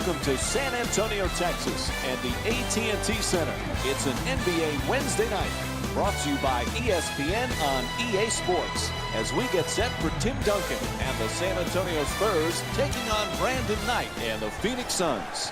Welcome to San Antonio, Texas, and the AT&T Center. It's an NBA Wednesday night, brought to you by ESPN on EA Sports, as we get set for Tim Duncan and the San Antonio Spurs taking on Brandon Knight and the Phoenix Suns.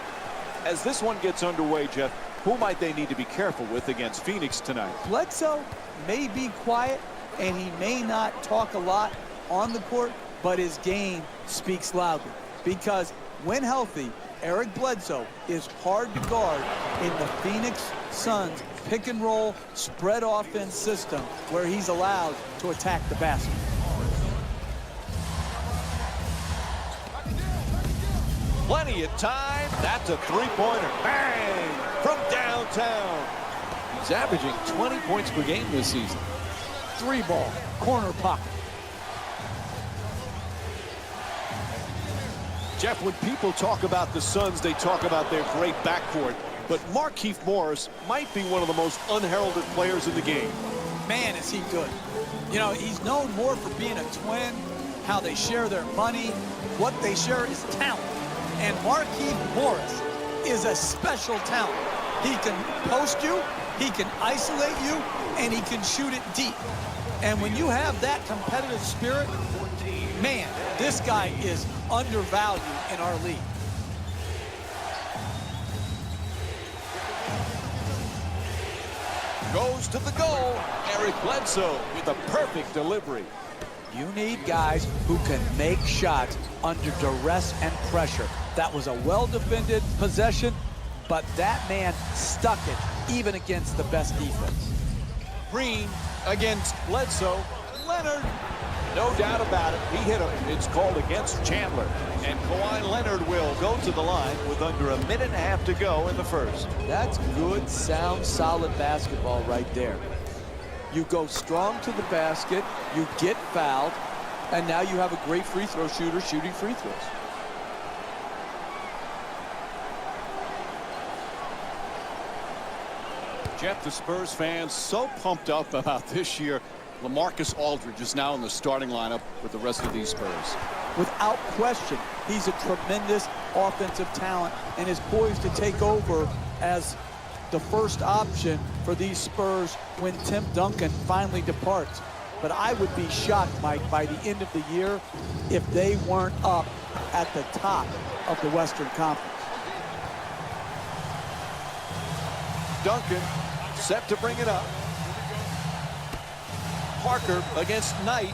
As this one gets underway, Jeff, who might they need to be careful with against Phoenix tonight? Bledsoe may be quiet, and he may not talk a lot on the court, but his game speaks loudly. Because when healthy, Eric Bledsoe is hard to guard in the Phoenix Suns pick-and-roll spread offense system where he's allowed to attack the basket. Plenty of time. That's a three-pointer. Bang! From downtown. He's averaging 20 points per game this season. Three ball, corner pocket. Jeff, when people talk about the Suns, they talk about their great backcourt. But Markieff Morris might be one of the most unheralded players in the game. Man, is he good. You know, he's known more for being a twin, how they share their money. What they share is talent. And Markieff Morris is a special talent. He can post you, he can isolate you, and he can shoot it deep. And when you have that competitive spirit, man, this guy is undervalued in our league. Goes to the goal. Eric Bledsoe with a perfect delivery. You need guys who can make shots under duress and pressure. That was a well-defended possession, but that man stuck it even against the best defense. Green against Bledsoe. Leonard. No doubt about it. He hit him. It's called against Chandler. And Kawhi Leonard will go to the line with under a minute and a half to go in the first. That's good, sound, solid basketball right there. You go strong to the basket, you get fouled, and now you have a great free throw shooter shooting free throws. Jeff, the Spurs fans so pumped up about this year. LaMarcus Aldridge is now in the starting lineup with the rest of these Spurs. Without question, he's a tremendous offensive talent and is poised to take over as the first option for these Spurs when Tim Duncan finally departs. But I would be shocked, Mike, by the end of the year if they weren't up at the top of the Western Conference. Duncan set to bring it up. Parker against Knight.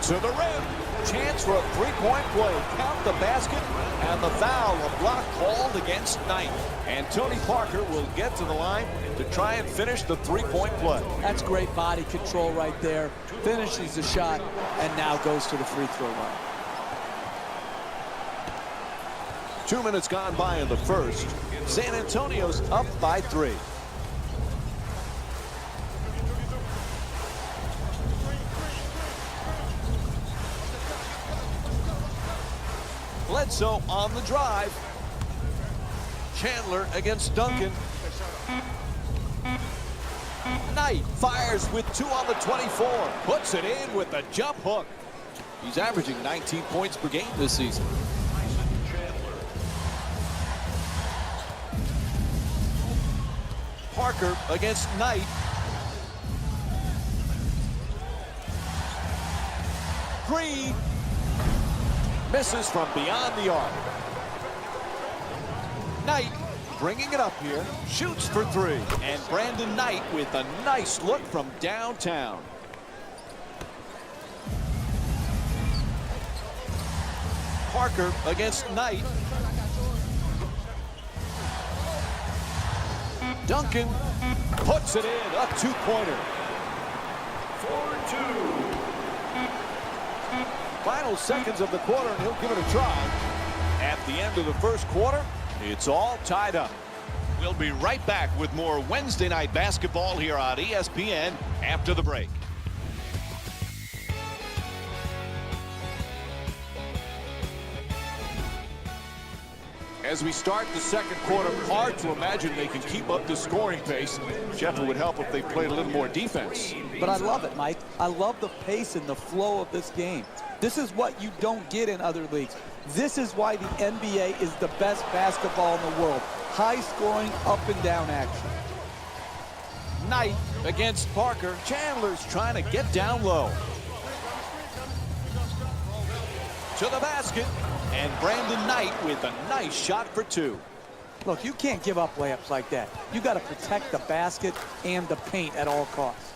To the rim. Chance for a three-point play. Count the basket and the foul. A block called against Knight. And Tony Parker will get to the line to try and finish the three-point play. That's great body control right there. Finishes the shot and now goes to the free throw line. 2 minutes gone by in the first. San Antonio's up by 3. Bledsoe on the drive. Chandler against Duncan. Knight fires with 2 on the 24. Puts it in with a jump hook. He's averaging 19 points per game this season. Parker against Knight. Green misses from beyond the arc. Knight bringing it up here, shoots for 3, and Brandon Knight with a nice look from downtown. Parker against Knight. Duncan puts it in, a two-pointer. 4-2. Final seconds of the quarter, and he'll give it a try. At the end of the first quarter, it's all tied up. We'll be right back with more Wednesday night basketball here on ESPN after the break. As we start the second quarter, hard to imagine they can keep up this scoring pace. Jeff, it would help if they played a little more defense. But I love it, Mike. I love the pace and the flow of this game. This is what you don't get in other leagues. This is why the NBA is the best basketball in the world. High scoring, up and down action. Knight against Parker. Chandler's trying to get down low. To the basket. And Brandon Knight with a nice shot for two. Look, you can't give up layups like that. You got to protect the basket and the paint at all costs.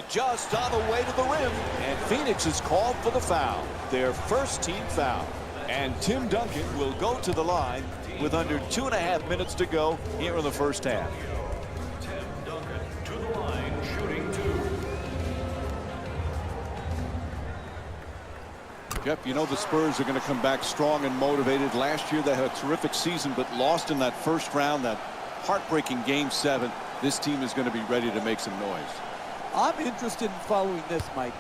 Just on the way to the rim. And Phoenix is called for the foul. Their first team foul. And Tim Duncan will go to the line with under 2.5 minutes to go here in the first half. Tim Duncan to the line, shooting two. Jeff, you know the Spurs are going to come back strong and motivated. Last year they had a terrific season but lost in that first round, that heartbreaking Game 7. This team is going to be ready to make some noise. I'm interested in following this, Mike,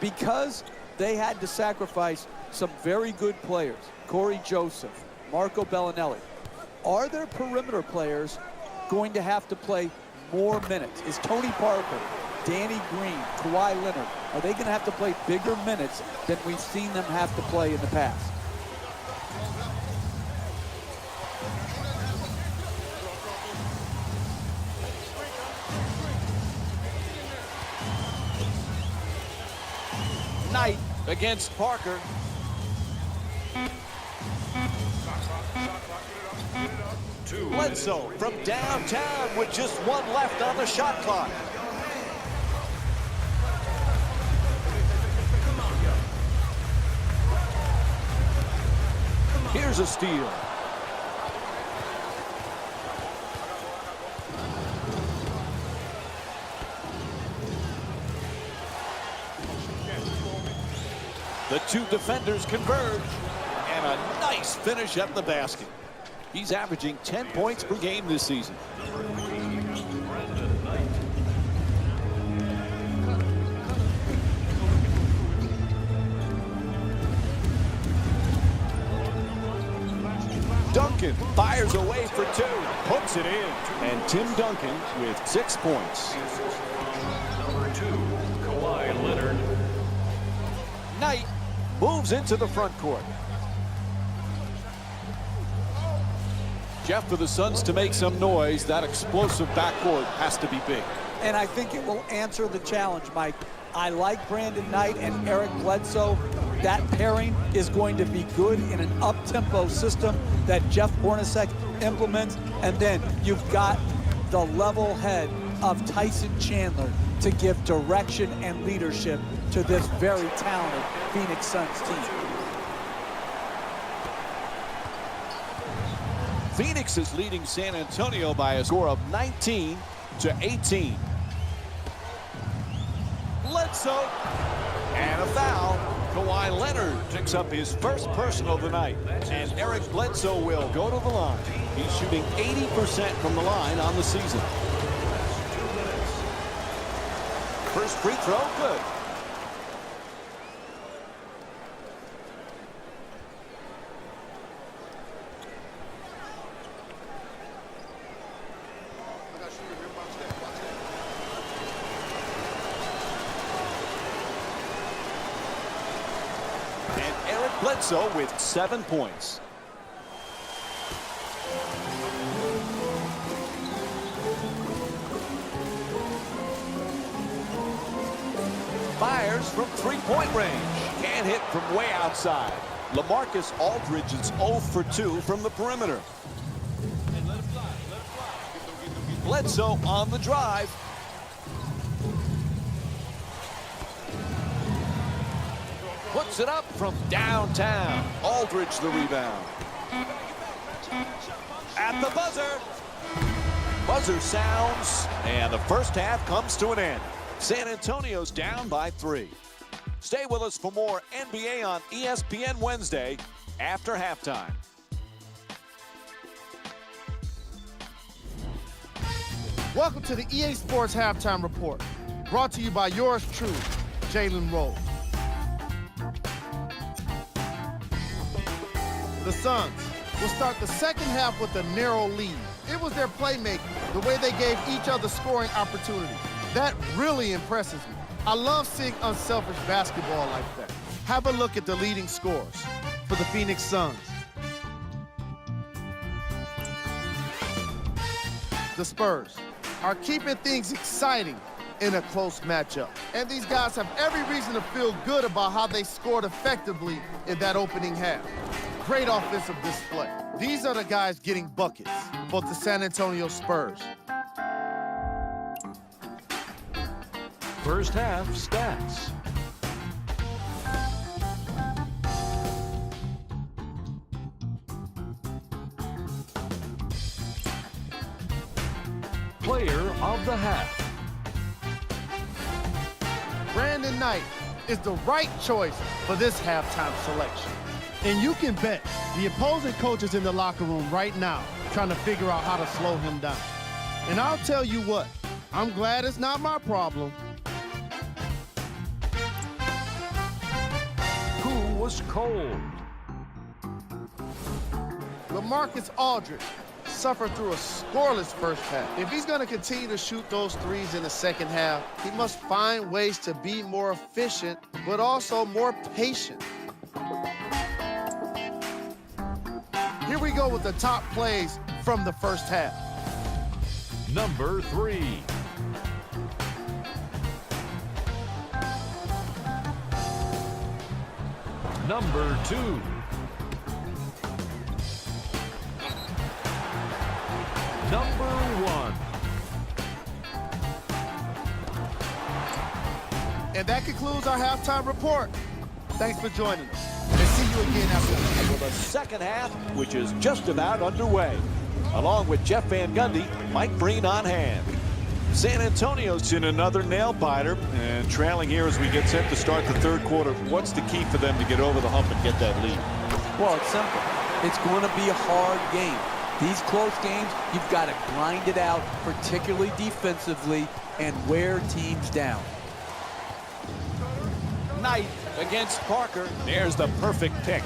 because they had to sacrifice some very good players. Corey Joseph, Marco Bellinelli. Are their perimeter players going to have to play more minutes? Is Tony Parker, Danny Green, Kawhi Leonard, are they going to have to play bigger minutes than we've seen them have to play in the past? Knight against Parker. Bledsoe from downtown with just one left on the shot clock. Here's a steal. The two defenders converge, and a nice finish at the basket. He's averaging 10 points per game this season. Duncan fires away for two, puts it in, and Tim Duncan with 6 points. Number 2, Kawhi Leonard. Knight moves into the front court. Jeff, for the Suns to make some noise, that explosive backcourt has to be big. And I think it will answer the challenge, Mike. I like Brandon Knight and Eric Bledsoe. That pairing is going to be good in an up-tempo system that Jeff Hornacek implements. And then you've got the level head of Tyson Chandler to give direction and leadership to this very talented Phoenix Suns team. Phoenix is leading San Antonio by a score of 19-18. Bledsoe and a foul. Kawhi Leonard picks up his first personal of the night, and Eric Bledsoe will go to the line. He's shooting 80% from the line on the season. First free throw, good. And Eric Bledsoe with 7 points. Fires from three-point range. Can't hit from way outside. LaMarcus Aldridge is 0 for 2 from the perimeter. Bledsoe on the drive. Puts it up from downtown. Aldridge the rebound. At the buzzer. Buzzer sounds, and the first half comes to an end. San Antonio's down by 3. Stay with us for more NBA on ESPN Wednesday after halftime. Welcome to the EA Sports Halftime Report, brought to you by yours truly, Jalen Rose. The Suns will start the second half with a narrow lead. It was their playmaking, the way they gave each other scoring opportunity. That really impresses me. I love seeing unselfish basketball like that. Have a look at the leading scorers for the Phoenix Suns. The Spurs are keeping things exciting in a close matchup. And these guys have every reason to feel good about how they scored effectively in that opening half. Great offensive display. These are the guys getting buckets for the San Antonio Spurs. First half stats. Player of the half. Brandon Knight is the right choice for this halftime selection. And you can bet the opposing coach is in the locker room right now trying to figure out how to slow him down. And I'll tell you what, I'm glad it's not my problem. Who was cold? LaMarcus Aldridge suffered through a scoreless first half. If he's going to continue to shoot those threes in the second half, he must find ways to be more efficient, but also more patient. Here we go with the top plays from the first half. Number 3. Number 2. Number 1. And that concludes our halftime report. Thanks for joining us. And see you again after that. For the second half, which is just about underway. Along with Jeff Van Gundy, Mike Breen on hand. San Antonio's in another nail-biter and trailing here as we get set to start the third quarter. What's the key for them to get over the hump and get that lead? Well, it's simple. It's going to be a hard game. These close games, you've got to grind it out, particularly defensively, and wear teams down. Knight against Parker. There's the perfect pick.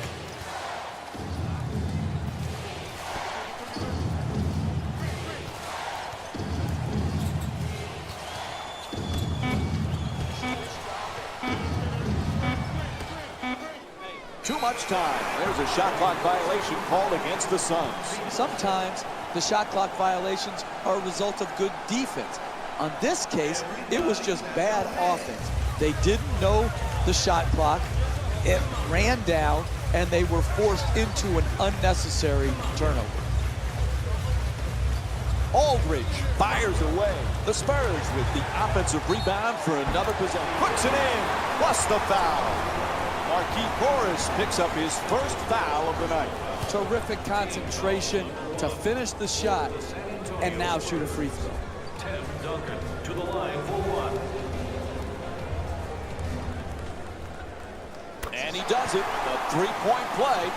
Too much time. There's a shot clock violation called against the Suns. Sometimes the shot clock violations are a result of good defense. On this case, it was just bad offense. They didn't know the shot clock. It ran down, and they were forced into an unnecessary turnover. Aldridge fires away. The Spurs with the offensive rebound for another possession. Puts it in, plus the foul. Morris picks up his first foul of the night. Terrific concentration to finish the shot and now shoot a free throw. Tim Duncan to the line for 1. And he does it. A three-point play.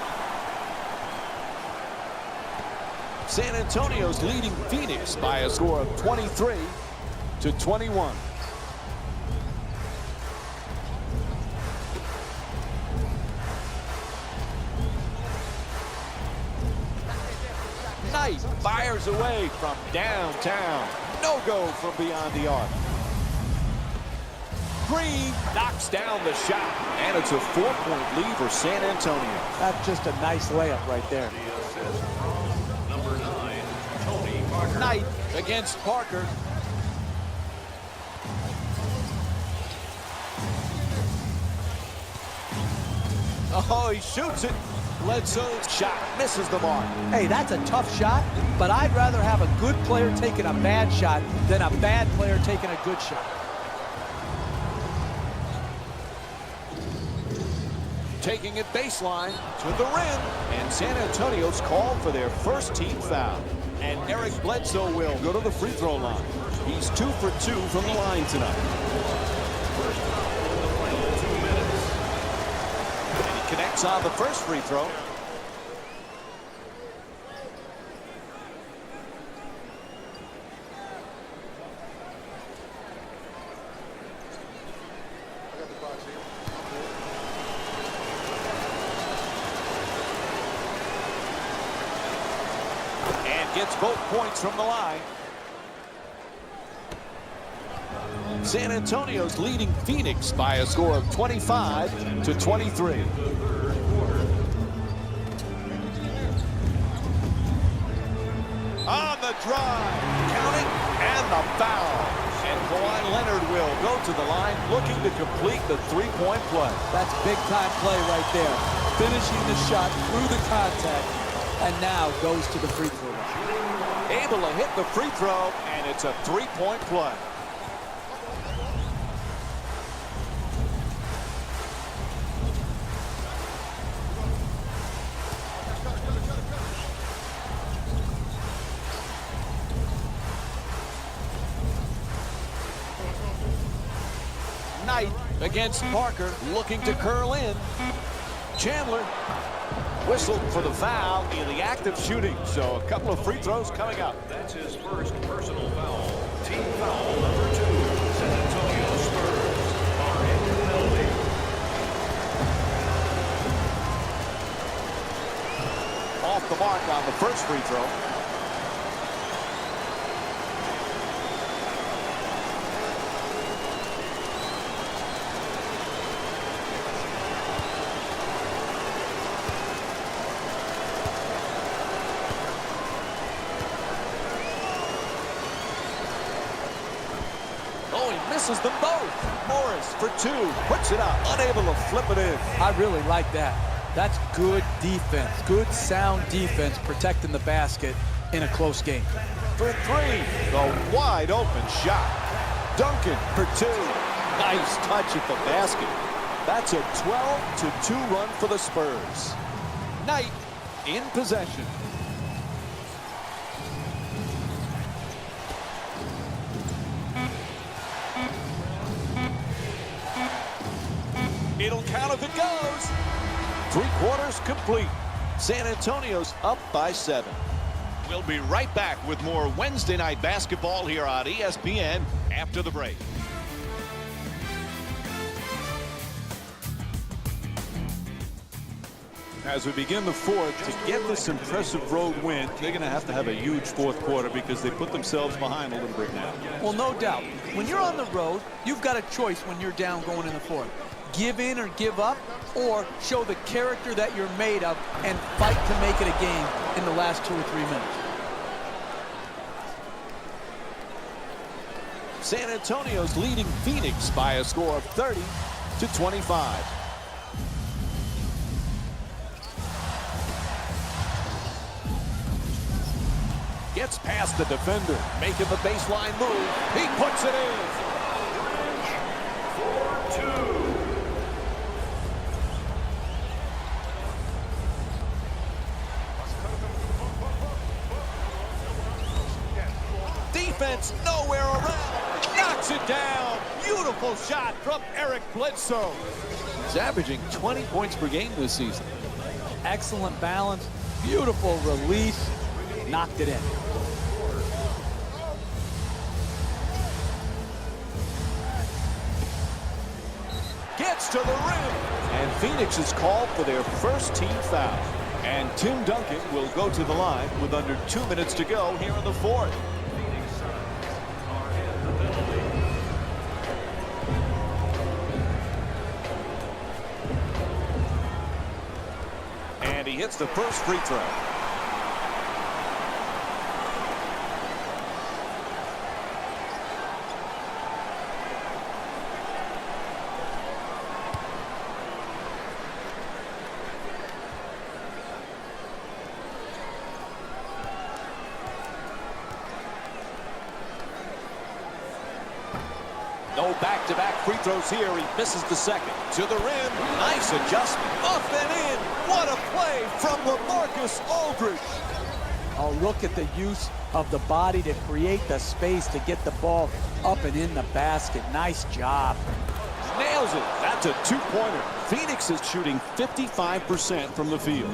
San Antonio's leading Phoenix by a score of 23-21. Knight fires away from downtown. No go from beyond the arc. Green knocks down the shot, and it's a 4-point lead for San Antonio. That's just a nice layup right there. The assist from number 9, Tony Parker. Knight against Parker. Oh, he shoots it. Bledsoe's shot misses the mark. Hey, that's a tough shot, but I'd rather have a good player taking a bad shot than a bad player taking a good shot. Taking it baseline to the rim, and San Antonio's called for their first team foul. And Eric Bledsoe will go to the free throw line. He's 2 for 2 from the line tonight. First foul in the final 2 minutes. And he connects on the first free throw. gets both points from the line. San Antonio's leading Phoenix by a score of 25-23. On the drive, counting, and the foul. And Kawhi Leonard will go to the line looking to complete the three-point play. That's big-time play right there. Finishing the shot through the contact, and now goes to the free throw line. Able to hit the free throw, and it's a three-point play. Knight against Parker, looking to curl in. Chandler whistled for the foul in the act of shooting, so a couple of free throws coming up. That's his first personal foul. Team foul number 2. San Antonio Spurs are in the penalty. Off the mark on the first free throw. Misses them both. Morris for 2. Puts it up. Unable to flip it in. I really like that. That's good defense. Good, sound defense protecting the basket in a close game. For 3. The wide open shot. Duncan for 2. Nice touch at the basket. That's a 12-2 run for the Spurs. Knight in possession. It'll count if it goes. 3/4 complete. San Antonio's up by 7. We'll be right back with more Wednesday night basketball here on ESPN after the break. As we begin the fourth, to get this impressive road win, they're going to have a huge fourth quarter because they put themselves behind a little bit now. Well, no doubt. When you're on the road, you've got a choice when you're down going in the fourth. Give in or give up, or show the character that you're made of and fight to make it a game in the last 2 or 3 minutes. San Antonio's leading Phoenix by a score of 30-25. Gets past the defender, making the baseline move. He puts it in. Defense nowhere around. Knocks it down. Beautiful shot from Eric Bledsoe. He's averaging 20 points per game this season. Excellent balance. Beautiful release. Knocked it in. Gets to the rim. And Phoenix is called for their first team foul. And Tim Duncan will go to the line with under 2 minutes to go here in the fourth. And he hits the first free throw. No back-to-back free throws here. He misses the second. To the rim. Nice adjustment. Up and in. What a play from LaMarcus Aldridge. Oh, look at the use of the body to create the space to get the ball up and in the basket. Nice job. Nails it. That's a two-pointer. Phoenix is shooting 55% from the field.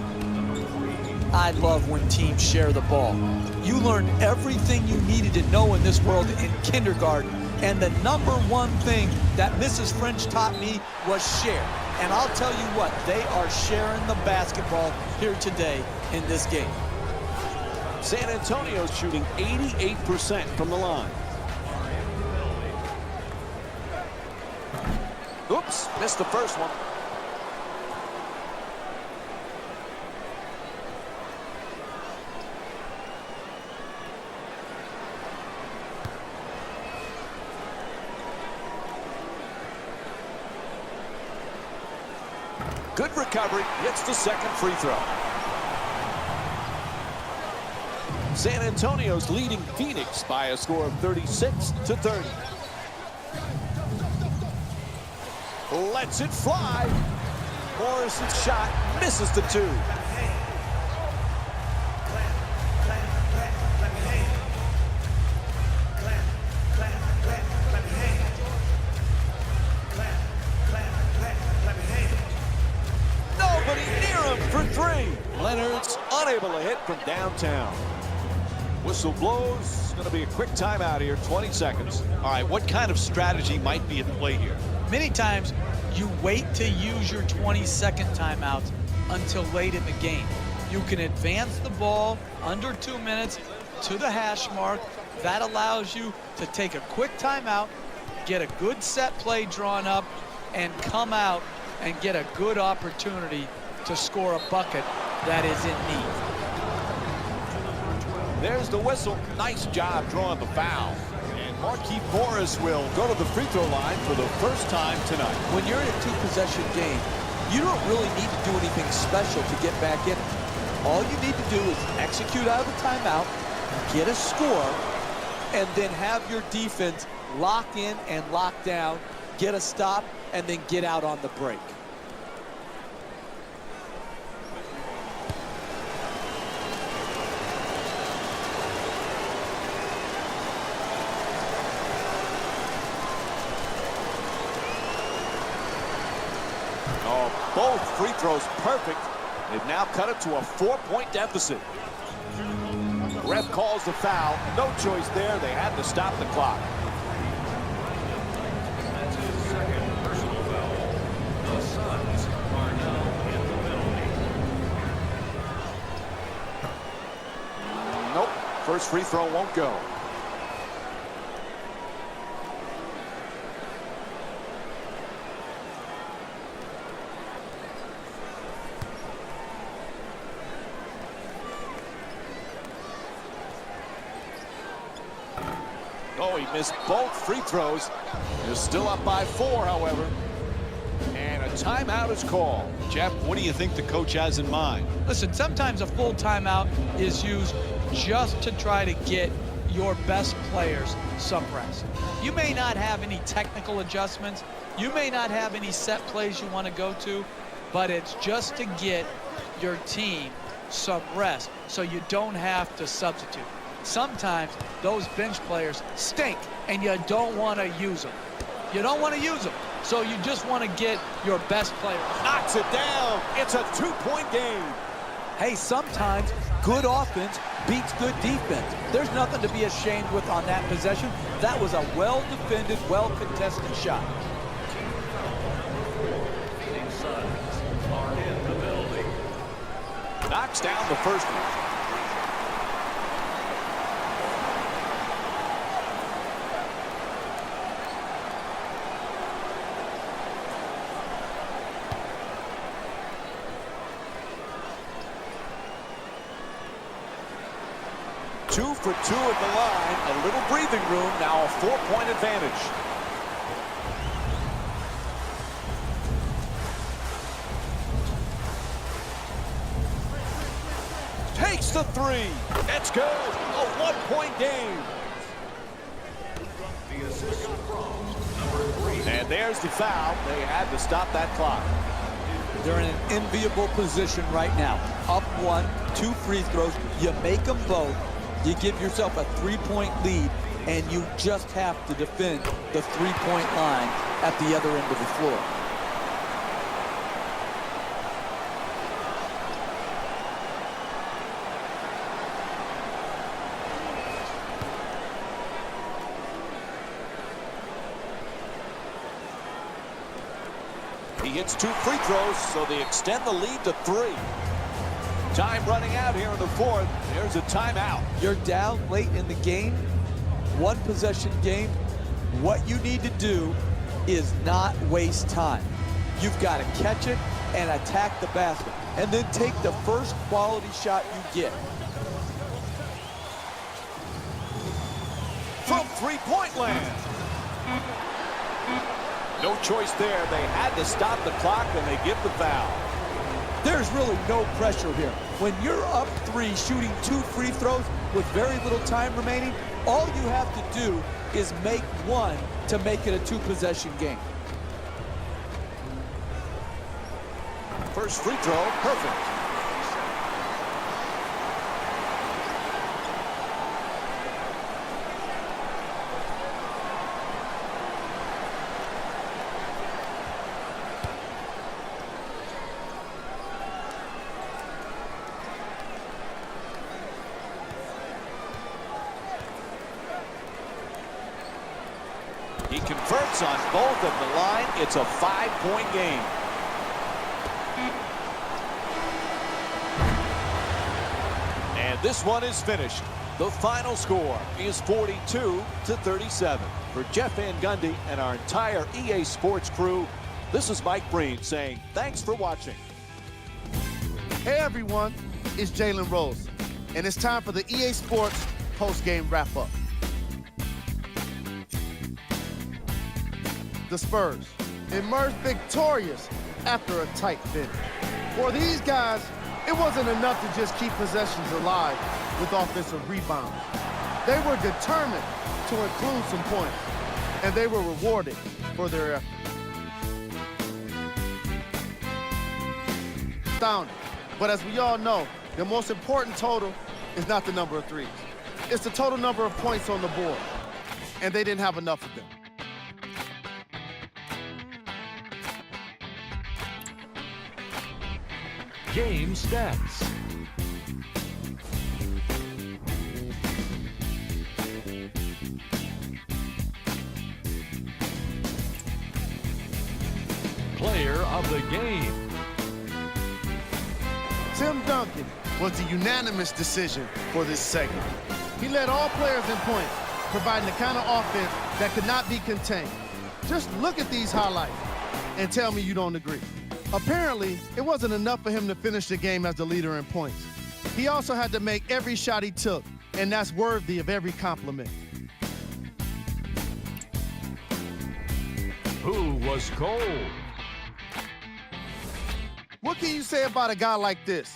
I love when teams share the ball. You learned everything you needed to know in this world in kindergarten. And the number one thing that Mrs. French taught me was share. And I'll tell you what, they are sharing the basketball here today in this game. San Antonio's shooting 88% from the line. Oops, missed the first one. Good recovery, hits the second free throw. San Antonio's leading Phoenix by a score of 36-30. Lets it fly. Morrison's shot misses the two. Nobody near him for three. Leonard's unable to hit from downtown. Whistle blows. It's going to be a quick timeout here, 20 seconds. All right, what kind of strategy might be at play here? Many times, you wait to use your 20-second timeouts until late in the game. You can advance the ball under 2 minutes to the hash mark. That allows you to take a quick timeout, get a good set play drawn up, and come out and get a good opportunity to score a bucket that is in need. There's the whistle. Nice job drawing the foul. And Markieff Morris will go to the free throw line for the first time tonight. When you're in a two-possession game, you don't really need to do anything special to get back in. All you need to do is execute out of the timeout, get a score, and then have your defense lock in and lock down, get a stop, and then get out on the break. Oh, both free throws perfect. They've now cut it to a 4-point deficit. Ref calls the foul. No choice there. They had to stop the clock. That's his second personal foul. The Suns are now in the penalty. Nope. First free throw won't go. Oh, he missed both free throws. They're still up by 4, however. And a timeout is called. Jeff, what do you think the coach has in mind? Listen, sometimes a full timeout is used just to try to get your best players some rest. You may not have any technical adjustments. You may not have any set plays you want to go to, but it's just to get your team some rest so you don't have to substitute. Sometimes those bench players stink and you don't want to use them. You don't want to use them. So you just want to get your best player. Knocks it down. It's a 2-point game. Hey, sometimes good offense beats good defense. There's nothing to be ashamed with on that possession. That was a well-defended, well-contested shot. Phoenix Suns are in the penalty. Knocks down the first one. Two for 2 at the line. A little breathing room. Now a 4-point advantage. Takes the three. It's good. A 1-point game. The assist from number 3. And there's the foul. They had to stop that clock. They're in an enviable position right now. Up 1, 2 free throws. You make them both. You give yourself a 3-point lead, and you just have to defend the 3-point line at the other end of the floor. He hits 2 free throws, so they extend the lead to 3. Time running out here in the fourth. There's a timeout. You're down late in the game, one possession game. What you need to do is not waste time. You've got to catch it and attack the basket, and then take the first quality shot you get. From three-point land. No choice there. They had to stop the clock, and they give the foul. There's really no pressure here. When you're up 3 shooting 2 free throws with very little time remaining, all you have to do is make one to make it a 2-possession game. First free throw, perfect. He converts on both at the line. It's a 5-point game. And this one is finished. The final score is 42-37. For Jeff Van Gundy and our entire EA Sports crew, this is Mike Breen saying thanks for watching. Hey everyone, it's Jalen Rose, and it's time for the EA Sports post-game wrap-up. The Spurs emerged victorious after a tight finish. For these guys, it wasn't enough to just keep possessions alive with offensive rebounds. They were determined to include some points, and they were rewarded for their effort. Astounding. But as we all know, the most important total is not the number of threes. It's the total number of points on the board, and they didn't have enough of them. Game stats. Player of the game. Tim Duncan was the unanimous decision for this segment. He led all players in points, providing the kind of offense that could not be contained. Just look at these highlights and tell me you don't agree. Apparently, it wasn't enough for him to finish the game as the leader in points. He also had to make every shot he took, and that's worthy of every compliment. Who was cold? What can you say about a guy like this?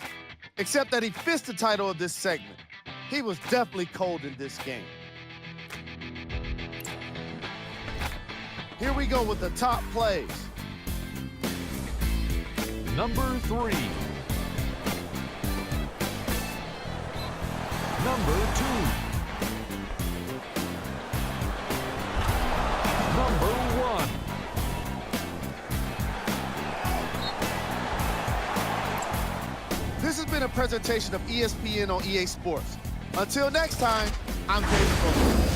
Except that he fits the title of this segment. He was definitely cold in this game. Here we go with the top plays. Number 3. Number 2. Number 1. This has been a presentation of ESPN on EA Sports. Until next time, I'm David Bowman.